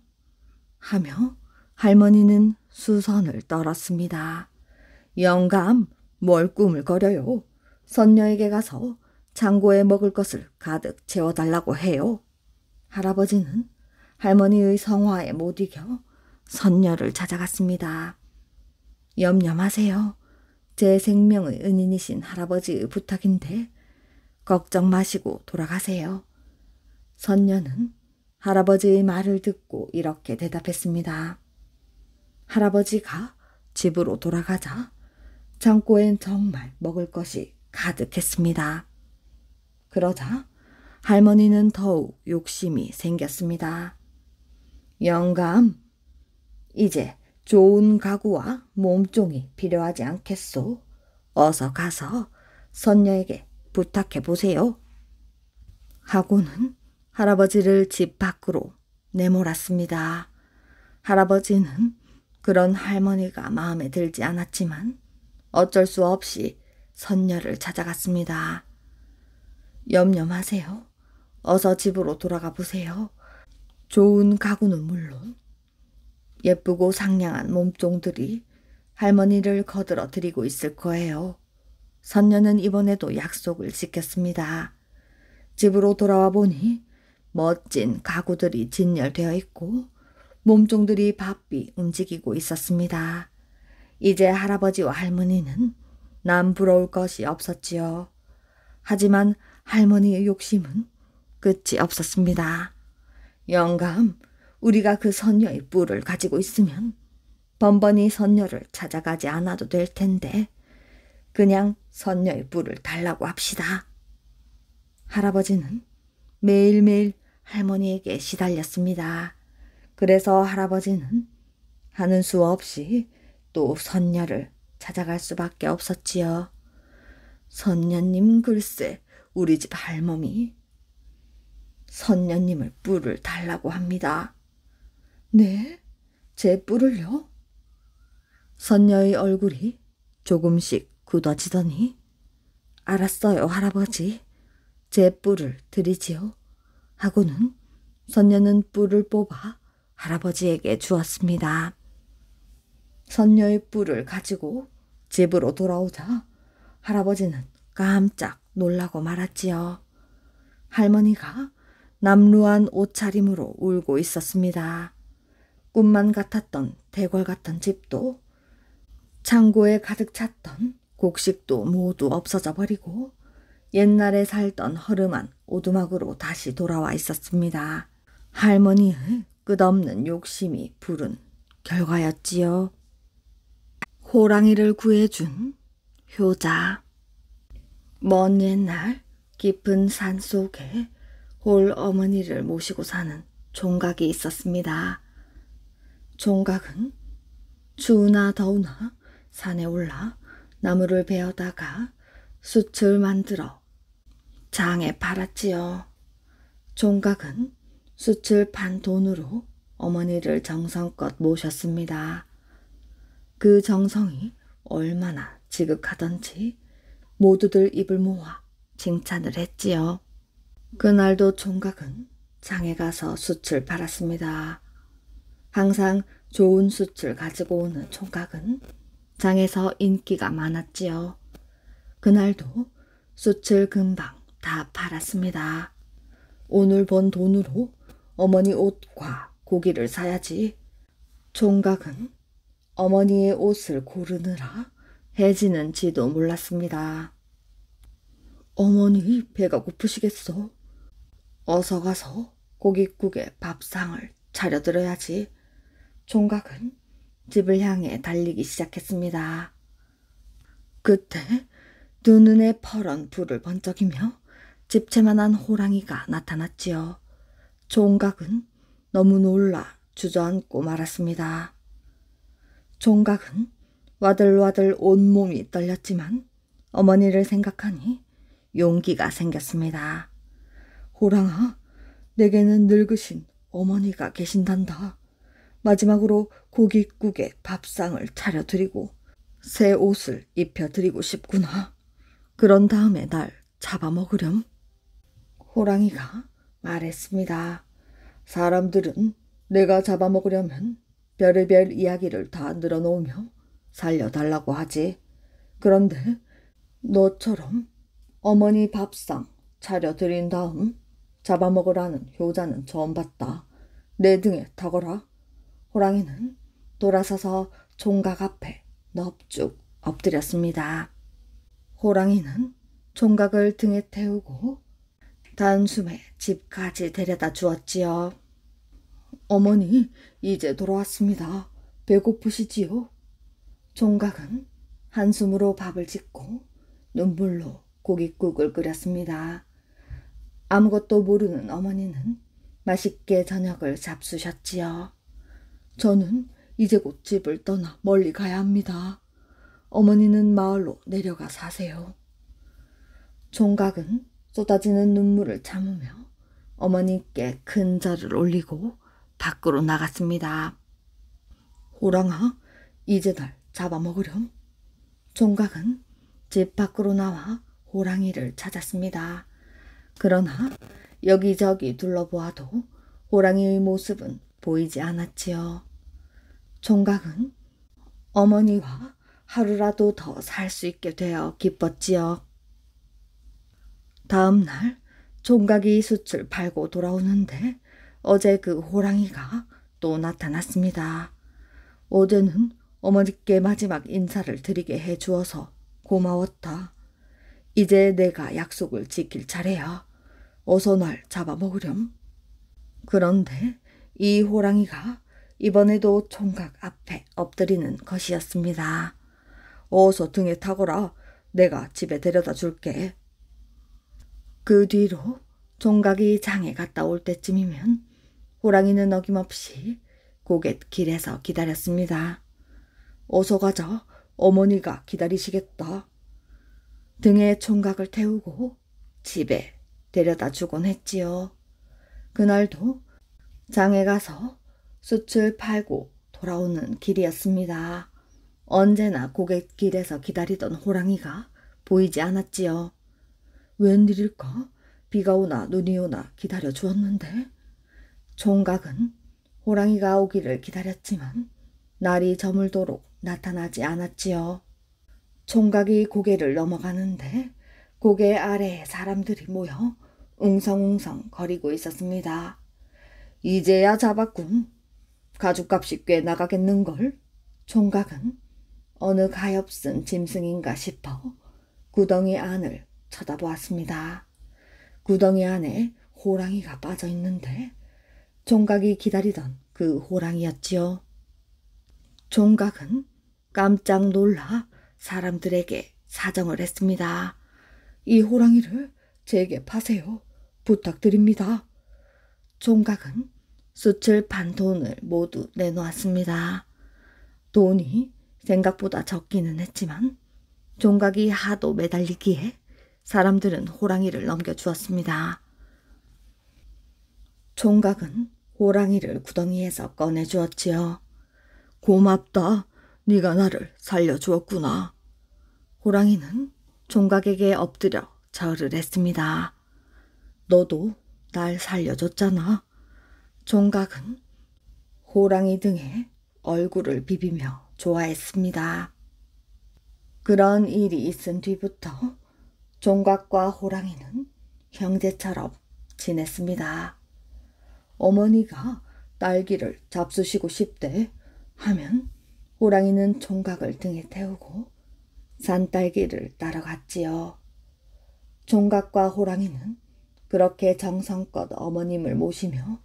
하며 할머니는 수선을 떨었습니다. 영감, 뭘 꾸물거려요. 선녀에게 가서 창고에 먹을 것을 가득 채워달라고 해요. 할아버지는 할머니의 성화에 못 이겨 선녀를 찾아갔습니다. 염려 마세요. 제 생명의 은인이신 할아버지의 부탁인데 걱정 마시고 돌아가세요. 선녀는 할아버지의 말을 듣고 이렇게 대답했습니다. 할아버지가 집으로 돌아가자 창고엔 정말 먹을 것이 가득했습니다. 그러자 할머니는 더욱 욕심이 생겼습니다. 영감, 이제 좋은 가구와 몸종이 필요하지 않겠소? 어서 가서 선녀에게 부탁해 보세요. 하고는 할아버지를 집 밖으로 내몰았습니다. 할아버지는 그런 할머니가 마음에 들지 않았지만 어쩔 수 없이 선녀를 찾아갔습니다. 염려 마세요. 어서 집으로 돌아가 보세요. 좋은 가구는 물론 예쁘고 상냥한 몸종들이 할머니를 거들어 드리고 있을 거예요. 선녀는 이번에도 약속을 지켰습니다. 집으로 돌아와 보니 멋진 가구들이 진열되어 있고 몸종들이 바삐 움직이고 있었습니다. 이제 할아버지와 할머니는 남 부러울 것이 없었지요. 하지만 할머니의 욕심은 끝이 없었습니다. 영감, 우리가 그 선녀의 뿔을 가지고 있으면 번번이 선녀를 찾아가지 않아도 될 텐데 그냥 선녀의 뿔을 달라고 합시다. 할아버지는 매일매일 할머니에게 시달렸습니다. 그래서 할아버지는 하는 수 없이 또 선녀를 찾아갈 수밖에 없었지요. 선녀님, 글쎄 우리 집 할멈이 선녀님을 뿔을 달라고 합니다. 네? 제 뿔을요? 선녀의 얼굴이 조금씩 굳어지더니 알았어요, 할아버지. 제 뿔을 드리지요. 하고는 선녀는 뿔을 뽑아 할아버지에게 주었습니다. 선녀의 뿔을 가지고 집으로 돌아오자 할아버지는 깜짝 놀라고 말았지요. 할머니가 남루한 옷차림으로 울고 있었습니다. 꿈만 같았던 대궐 같은 집도 창고에 가득 찼던 곡식도 모두 없어져 버리고 옛날에 살던 허름한 오두막으로 다시 돌아와 있었습니다. 할머니의 끝없는 욕심이 부른 결과였지요. 호랑이를 구해준 효자. 먼 옛날 깊은 산 속에 홀 어머니를 모시고 사는 총각이 있었습니다. 총각은 추우나 더우나 산에 올라 나무를 베어다가 숯을 만들어 장에 팔았지요. 총각은 숯을 판 돈으로 어머니를 정성껏 모셨습니다. 그 정성이 얼마나 지극하던지 모두들 입을 모아 칭찬을 했지요. 그날도 총각은 장에 가서 숯을 팔았습니다. 항상 좋은 숯을 가지고 오는 총각은 장에서 인기가 많았지요. 그날도 숯을 금방 다 팔았습니다. 오늘 번 돈으로 어머니 옷과 고기를 사야지. 총각은 어머니의 옷을 고르느라 해지는지도 몰랐습니다. 어머니 배가 고프시겠어? 어서 가서 고깃국에 밥상을 차려드려야지. 총각은 집을 향해 달리기 시작했습니다. 그때 두 눈에 퍼런 불을 번쩍이며 집채만한 호랑이가 나타났지요. 총각은 너무 놀라 주저앉고 말았습니다. 총각은 와들와들 온몸이 떨렸지만 어머니를 생각하니 용기가 생겼습니다. 호랑아, 내게는 늙으신 어머니가 계신단다. 마지막으로 고깃국에 밥상을 차려드리고 새 옷을 입혀드리고 싶구나. 그런 다음에 날 잡아먹으렴. 호랑이가 말했습니다. 사람들은 내가 잡아먹으려면 별의별 이야기를 다 늘어놓으며 살려달라고 하지. 그런데 너처럼 어머니 밥상 차려드린 다음 잡아먹으라는 효자는 처음 봤다. 내 등에 타거라. 호랑이는 돌아서서 총각 앞에 넙죽 엎드렸습니다. 호랑이는 총각을 등에 태우고 단숨에 집까지 데려다 주었지요. 어머니, 이제 돌아왔습니다. 배고프시지요? 총각은 한숨으로 밥을 짓고 눈물로 고깃국을 끓였습니다. 아무것도 모르는 어머니는 맛있게 저녁을 잡수셨지요. 저는 이제 곧 집을 떠나 멀리 가야 합니다. 어머니는 마을로 내려가 사세요. 총각은 쏟아지는 눈물을 참으며 어머니께 큰 절을 올리고 밖으로 나갔습니다. 호랑아, 이제 날 잡아먹으렴. 총각은 집 밖으로 나와 호랑이를 찾았습니다. 그러나 여기저기 둘러보아도 호랑이의 모습은 보이지 않았지요. 총각은 어머니와 하루라도 더 살 수 있게 되어 기뻤지요. 다음 날 총각이 숯을 팔고 돌아오는데 어제 그 호랑이가 또 나타났습니다. 어제는 어머니께 마지막 인사를 드리게 해주어서 고마웠다. 이제 내가 약속을 지킬 차례야. 어서 날 잡아먹으렴. 그런데 이 호랑이가 이번에도 총각 앞에 엎드리는 것이었습니다. 어서 등에 타거라. 내가 집에 데려다 줄게. 그 뒤로 총각이 장에 갔다 올 때쯤이면 호랑이는 어김없이 고갯길에서 기다렸습니다. 어서 가자. 어머니가 기다리시겠다. 등에 총각을 태우고 집에 데려다 주곤 했지요. 그날도 장에 가서 숯을 팔고 돌아오는 길이었습니다. 언제나 고갯길에서 기다리던 호랑이가 보이지 않았지요. 웬일일까? 비가 오나 눈이 오나 기다려 주었는데 총각은 호랑이가 오기를 기다렸지만 날이 저물도록 나타나지 않았지요. 총각이 고개를 넘어가는데 고개 아래에 사람들이 모여 웅성웅성 거리고 있었습니다. 이제야 잡았군. 가죽값이 꽤 나가겠는걸. 총각은 어느 가엾은 짐승인가 싶어 구덩이 안을 쳐다보았습니다. 구덩이 안에 호랑이가 빠져 있는데 총각이 기다리던 그 호랑이였지요. 총각은 깜짝 놀라 사람들에게 사정을 했습니다. 이 호랑이를 제게 파세요. 부탁드립니다. 총각은 숯을 판 돈을 모두 내놓았습니다. 돈이 생각보다 적기는 했지만 총각이 하도 매달리기에 사람들은 호랑이를 넘겨주었습니다. 총각은 호랑이를 구덩이에서 꺼내주었지요. 고맙다. 네가 나를 살려주었구나. 호랑이는 총각에게 엎드려 절을 했습니다. 너도 날 살려줬잖아. 총각은 호랑이 등에 얼굴을 비비며 좋아했습니다. 그런 일이 있은 뒤부터 총각과 호랑이는 형제처럼 지냈습니다. 어머니가 딸기를 잡수시고 싶대 하면 호랑이는 총각을 등에 태우고 산딸기를 따라갔지요. 총각과 호랑이는 그렇게 정성껏 어머님을 모시며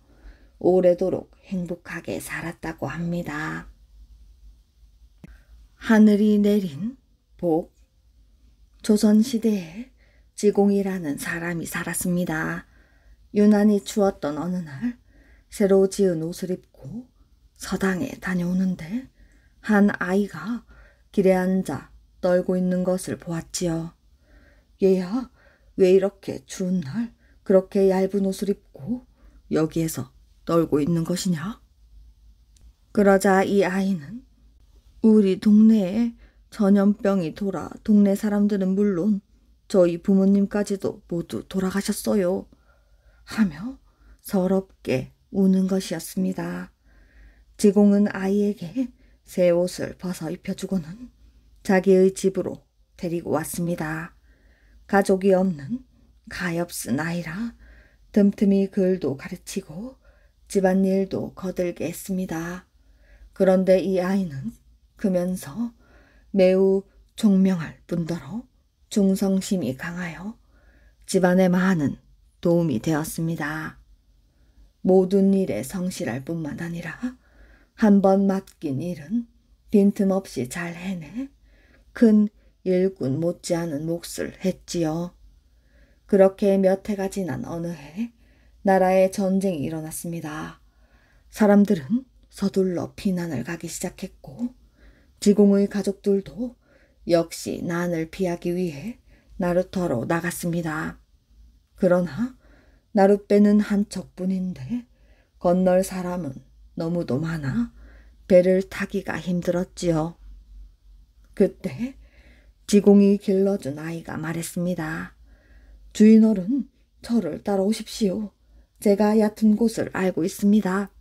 오래도록 행복하게 살았다고 합니다. 하늘이 내린 복. 조선시대에 지공이라는 사람이 살았습니다. 유난히 추웠던 어느 날 새로 지은 옷을 입고 서당에 다녀오는데 한 아이가 길에 앉아 떨고 있는 것을 보았지요. 얘야, 왜 이렇게 추운 날 그렇게 얇은 옷을 입고 여기에서 떨고 있는 것이냐? 그러자 이 아이는 우리 동네에 전염병이 돌아 동네 사람들은 물론 저희 부모님까지도 모두 돌아가셨어요. 하며 서럽게 우는 것이었습니다. 지공은 아이에게 새 옷을 벗어 입혀주고는 자기의 집으로 데리고 왔습니다. 가족이 없는 가엾은 아이라 틈틈이 글도 가르치고 집안일도 거들게 했습니다. 그런데 이 아이는 크면서 매우 총명할 뿐더러 충성심이 강하여 집안에 많은 도움이 되었습니다. 모든 일에 성실할 뿐만 아니라 한 번 맡긴 일은 빈틈없이 잘 해내 큰 일꾼 못지않은 몫을 했지요. 그렇게 몇 해가 지난 어느 해 나라에 전쟁이 일어났습니다. 사람들은 서둘러 피난을 가기 시작했고 지공의 가족들도 역시 난을 피하기 위해 나루터로 나갔습니다. 그러나 나룻배는 한 척뿐인데 건널 사람은 너무도 많아 배를 타기가 힘들었지요. 그때 지공이 길러준 아이가 말했습니다. 주인어른, 저를 따라오십시오. 제가 얕은 곳을 알고 있습니다.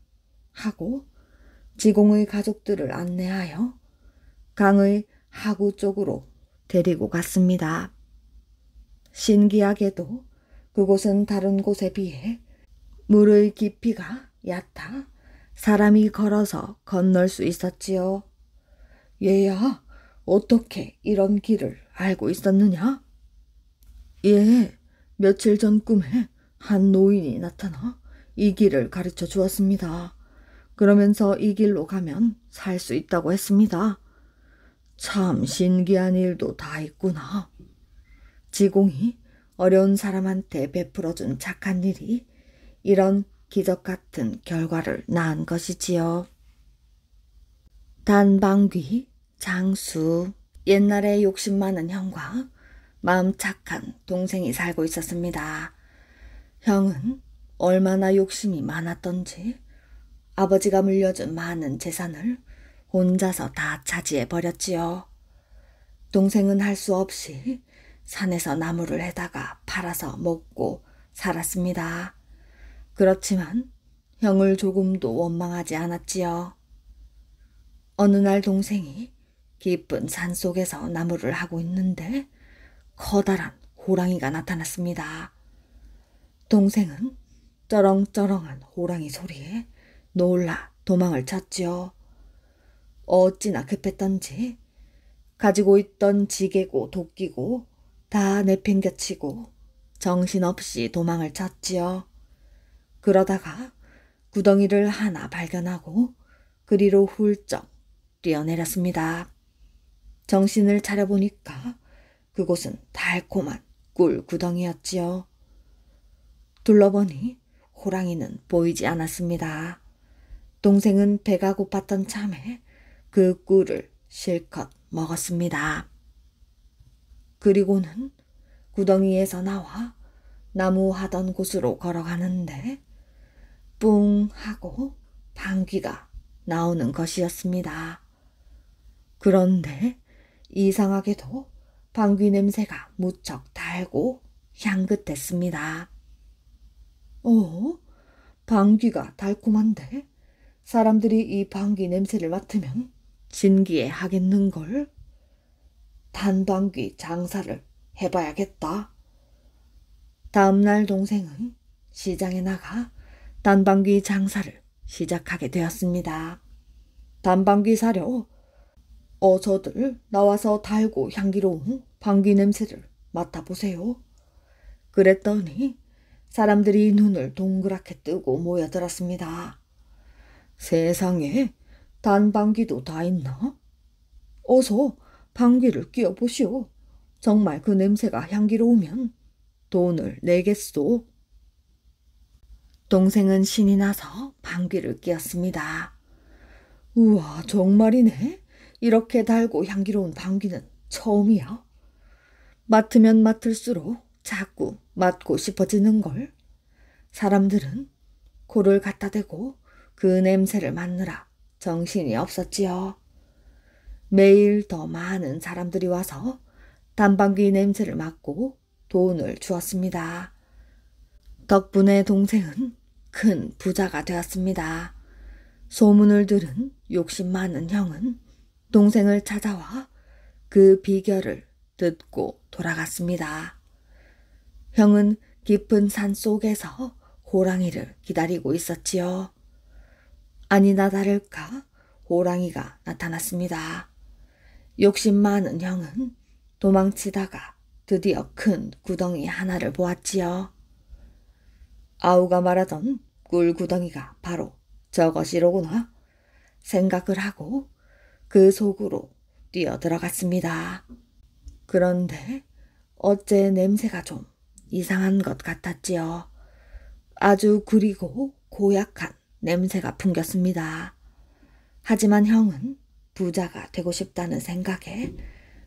하고 지공의 가족들을 안내하여 강의 하구 쪽으로 데리고 갔습니다. 신기하게도 그곳은 다른 곳에 비해 물의 깊이가 얕아 사람이 걸어서 건널 수 있었지요. 얘야, 어떻게 이런 길을 알고 있었느냐? 예, 며칠 전 꿈에 한 노인이 나타나 이 길을 가르쳐 주었습니다. 그러면서 이 길로 가면 살 수 있다고 했습니다. 참 신기한 일도 다 있구나. 지공이 어려운 사람한테 베풀어준 착한 일이 이런 기적 같은 결과를 낳은 것이지요. 단방귀, 장수. 옛날에 욕심 많은 형과 마음 착한 동생이 살고 있었습니다. 형은 얼마나 욕심이 많았던지 아버지가 물려준 많은 재산을 혼자서 다 차지해 버렸지요. 동생은 할 수 없이 산에서 나무를 해다가 팔아서 먹고 살았습니다. 그렇지만 형을 조금도 원망하지 않았지요. 어느 날 동생이 깊은 산 속에서 나무를 하고 있는데 커다란 호랑이가 나타났습니다. 동생은 쩌렁쩌렁한 호랑이 소리에 놀라 도망을 쳤지요. 어찌나 급했던지 가지고 있던 지게고 도끼고 다 내팽겨치고 정신없이 도망을 쳤지요. 그러다가 구덩이를 하나 발견하고 그리로 훌쩍 뛰어내렸습니다. 정신을 차려보니까 그곳은 달콤한 꿀 구덩이였지요. 둘러보니 호랑이는 보이지 않았습니다. 동생은 배가 고팠던 참에 그 꿀을 실컷 먹었습니다. 그리고는 구덩이에서 나와 나무 하던 곳으로 걸어가는데 뿡 하고 방귀가 나오는 것이었습니다. 그런데 이상하게도 방귀 냄새가 무척 달고 향긋했습니다. 방귀가 달콤한데 사람들이 이 방귀 냄새를 맡으면 신기해 하겠는걸? 단방귀 장사를 해봐야겠다. 다음날 동생은 시장에 나가 단방귀 장사를 시작하게 되었습니다. 단방귀 사려 어서들 나와서 달고 향기로운 방귀 냄새를 맡아보세요. 그랬더니 사람들이 눈을 동그랗게 뜨고 모여들었습니다. 세상에 단방귀도 다 있나? 어서 방귀를 뀌어보시오. 정말 그 냄새가 향기로우면 돈을 내겠소. 동생은 신이 나서 방귀를 뀌었습니다. 우와, 정말이네. 이렇게 달고 향기로운 방귀는 처음이야. 맡으면 맡을수록 자꾸 맡고 싶어지는걸. 사람들은 코를 갖다 대고 그 냄새를 맡느라 정신이 없었지요. 매일 더 많은 사람들이 와서 단방귀 냄새를 맡고 돈을 주었습니다. 덕분에 동생은 큰 부자가 되었습니다. 소문을 들은 욕심 많은 형은 동생을 찾아와 그 비결을 듣고 돌아갔습니다. 형은 깊은 산 속에서 호랑이를 기다리고 있었지요. 아니나 다를까 호랑이가 나타났습니다. 욕심 많은 형은 도망치다가 드디어 큰 구덩이 하나를 보았지요. 아우가 말하던 꿀 구덩이가 바로 저것이로구나 생각을 하고 그 속으로 뛰어들어갔습니다. 그런데 어째 냄새가 좀 이상한 것 같았지요. 아주 구리고 고약한 냄새가 풍겼습니다. 하지만 형은 부자가 되고 싶다는 생각에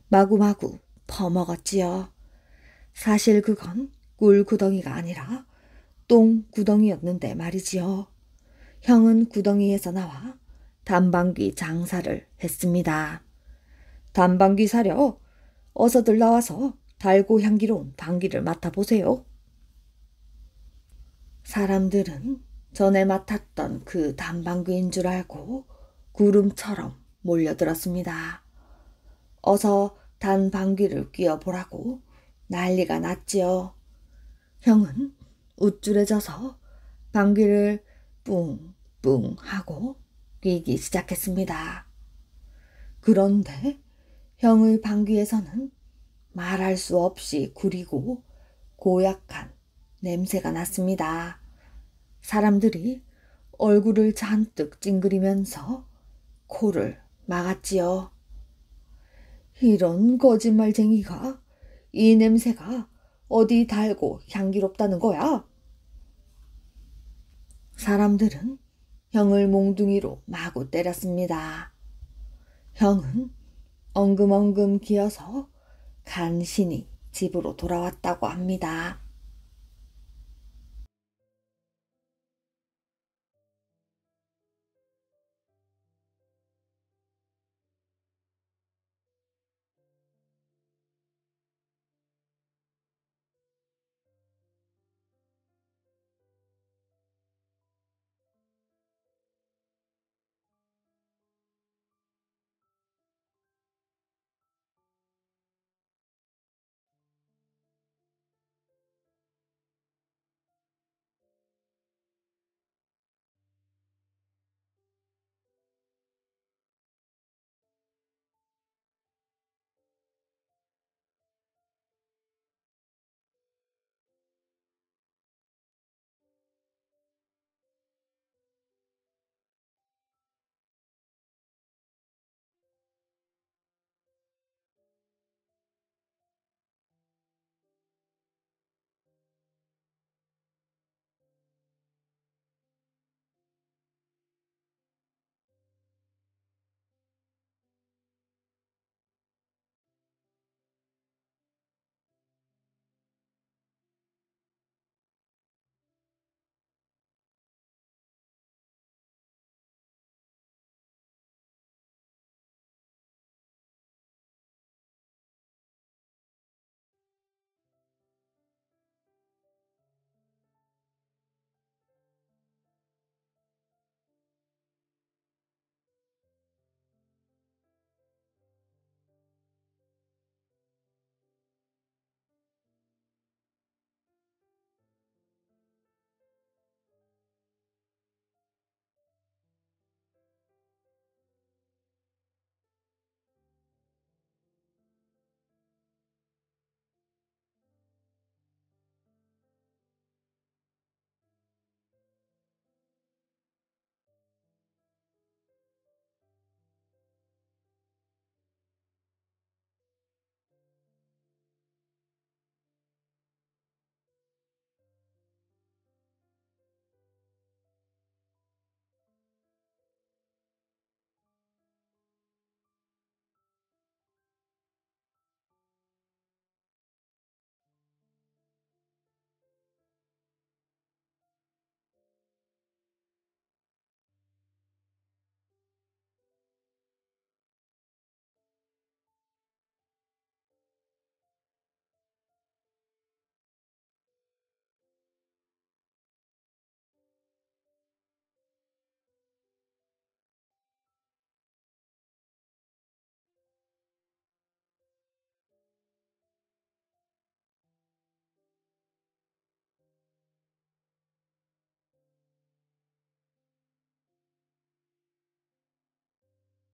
마구마구 퍼먹었지요. 사실 그건 꿀 구덩이가 아니라 똥 구덩이였는데 말이지요. 형은 구덩이에서 나와 단방귀 장사를 했습니다. 단방귀 사려 어서들 나와서 달고 향기로운 방귀를 맡아보세요. 사람들은 전에 맡았던 그 단방귀인 줄 알고 구름처럼 몰려들었습니다. 어서 단방귀를 뀌어보라고 난리가 났지요. 형은 우쭐해져서 방귀를 뿡뿡 하고 뀌기 시작했습니다. 그런데 형의 방귀에서는 말할 수 없이 구리고 고약한 냄새가 났습니다. 사람들이 얼굴을 잔뜩 찡그리면서 코를 막았지요. 이런 거짓말쟁이가 이 냄새가 어디 달고 향기롭다는 거야? 사람들은 형을 몽둥이로 마구 때렸습니다. 형은 엉금엉금 기어서 간신히 집으로 돌아왔다고 합니다.